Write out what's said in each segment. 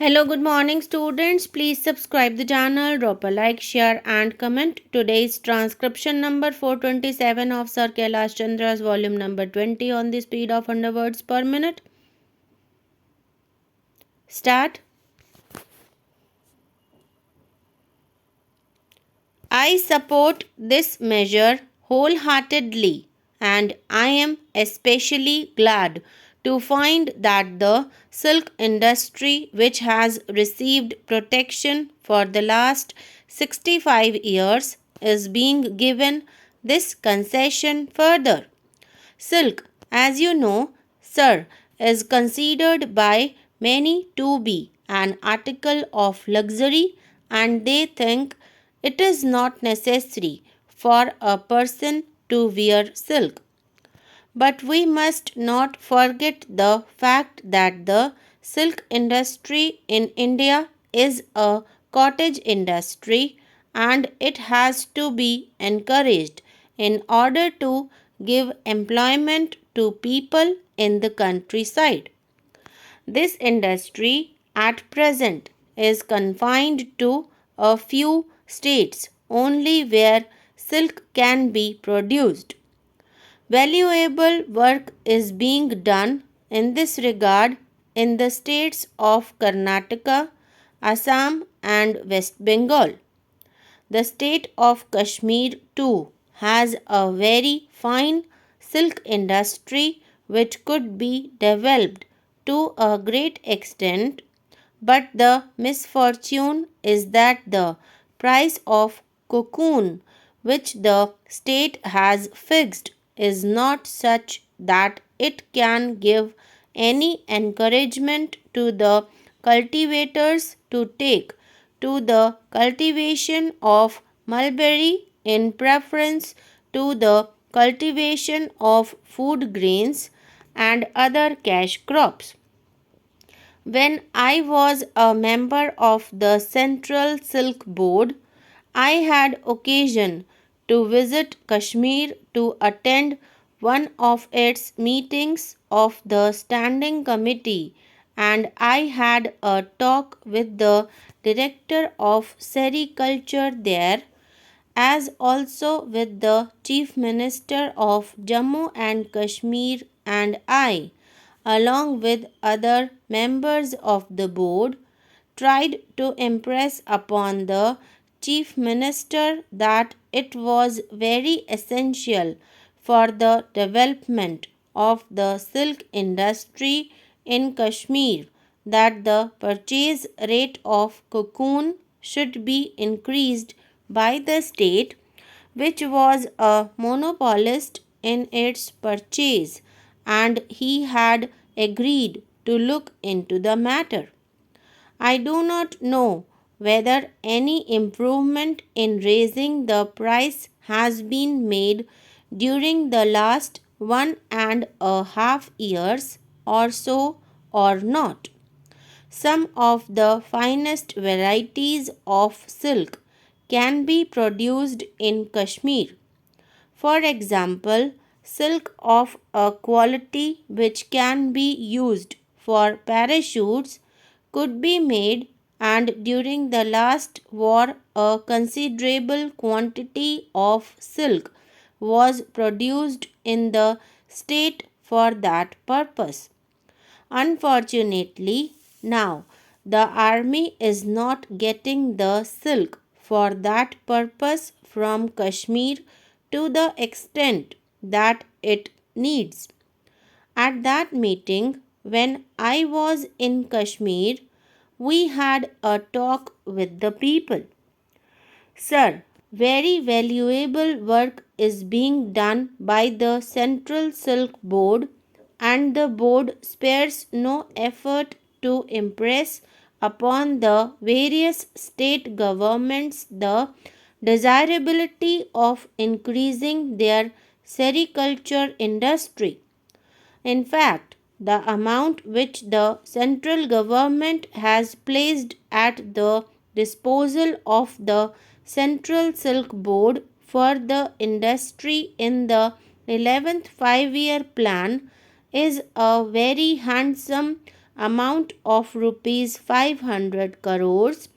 Hello, good morning students. Please subscribe the channel, drop a like, share and comment. Today's transcription number 427 of Sir Kailash Chandra's volume number 20 on the speed of 100 words per minute. Start. I support this measure wholeheartedly, and I am especially glad to find that the silk industry, which has received protection for the last 65 years, is being given this concession further. Silk, as you know, sir, is considered by many to be an article of luxury, and they think it is not necessary for a person to wear silk. But we must not forget the fact that the silk industry in India is a cottage industry, and it has to be encouraged in order to give employment to people in the countryside. This industry at present is confined to a few states only where silk can be produced. Valuable work is being done in this regard in the states of Karnataka, Assam, and West Bengal. The state of Kashmir too has a very fine silk industry which could be developed to a great extent, but the misfortune is that the price of cocoon which the state has fixed is not such that it can give any encouragement to the cultivators to take to the cultivation of mulberry in preference to the cultivation of food grains and other cash crops. When I was a member of the Central Silk Board, I had occasion to visit Kashmir to attend one of its meetings of the Standing Committee, and I had a talk with the Director of Sericulture there, as also with the Chief Minister of Jammu and Kashmir, and I, along with other members of the board, tried to impress upon the Chief Minister that it was very essential for the development of the silk industry in Kashmir that the purchase rate of cocoon should be increased by the state, which was a monopolist in its purchase, and he had agreed to look into the matter. I do not know whether any improvement in raising the price has been made during the last 1.5 years or so or not. Some of the finest varieties of silk can be produced in Kashmir. For example, silk of a quality which can be used for parachutes could be made, and during the last war a considerable quantity of silk was produced in the state for that purpose. Unfortunately, now the army is not getting the silk for that purpose from Kashmir to the extent that it needs. At that meeting, when I was in Kashmir, we had a talk with the people. Sir, very valuable work is being done by the Central Silk Board, and the board spares no effort to impress upon the various state governments the desirability of increasing their sericulture industry. In fact, the amount which the central government has placed at the disposal of the Central Silk Board for the industry in the 11th 5-year plan is a very handsome amount of rupees 500 crores,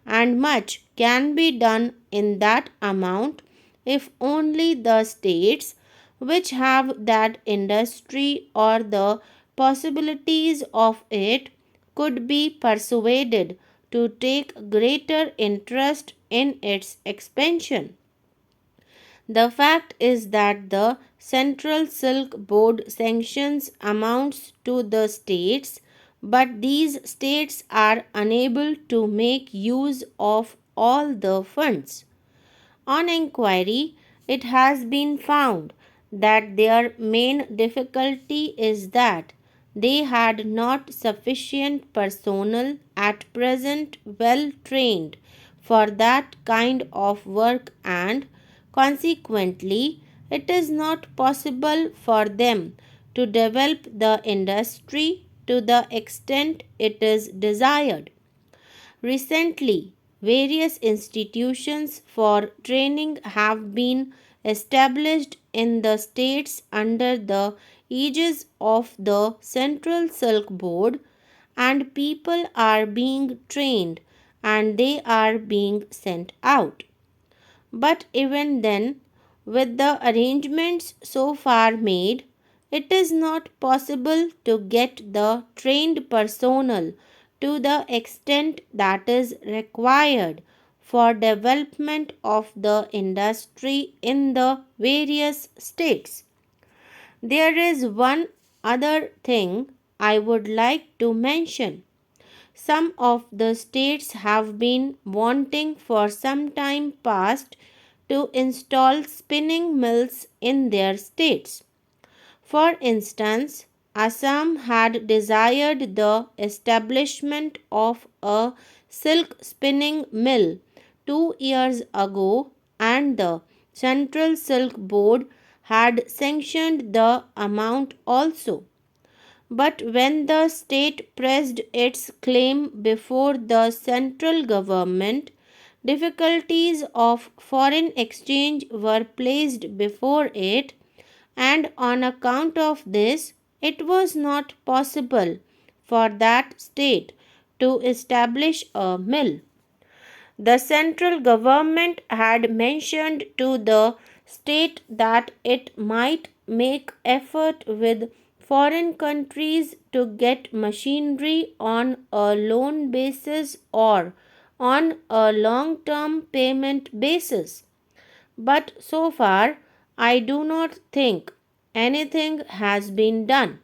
and much can be done in that amount if only the states which have that industry or the possibilities of it could be persuaded to take greater interest in its expansion. The fact is that the Central Silk Board sanctions amounts to the states, but these states are unable to make use of all the funds. On inquiry, it has been found that their main difficulty is that they had not sufficient personnel at present well trained for that kind of work, and consequently it is not possible for them to develop the industry to the extent it is desired. Recently, various institutions for training have been established in the states under the aegis of the Central Silk Board, and people are being trained and they are being sent out. But even then, with the arrangements so far made, it is not possible to get the trained personnel to the extent that is required for development of the industry in the various states. There is one other thing I would like to mention. Some of the states have been wanting for some time past to install spinning mills in their states. For instance, Assam had desired the establishment of a silk spinning mill 2 years ago, and the Central Silk Board had sanctioned the amount also. But when the state pressed its claim before the central government, difficulties of foreign exchange were placed before it, and on account of this, it was not possible for that state to establish a mill. The central government had mentioned to the state that it might make effort with foreign countries to get machinery on a loan basis or on a long term payment basis. But so far, I do not think anything has been done.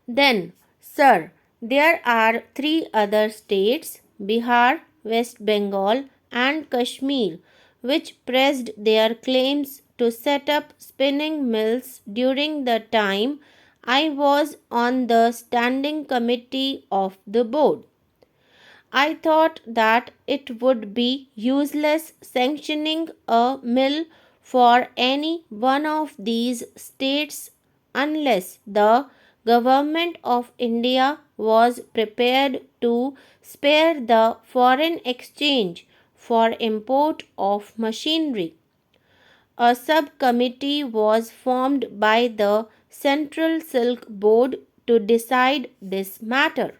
Then, sir, there are three other states, Bihar, West Bengal, and Kashmir, which pressed their claims to set up spinning mills during the time I was on the standing committee of the board. I thought that it would be useless sanctioning a mill for any one of these states unless the government of India was prepared to spare the foreign exchange for import of machinery. A subcommittee was formed by the Central Silk Board to decide this matter.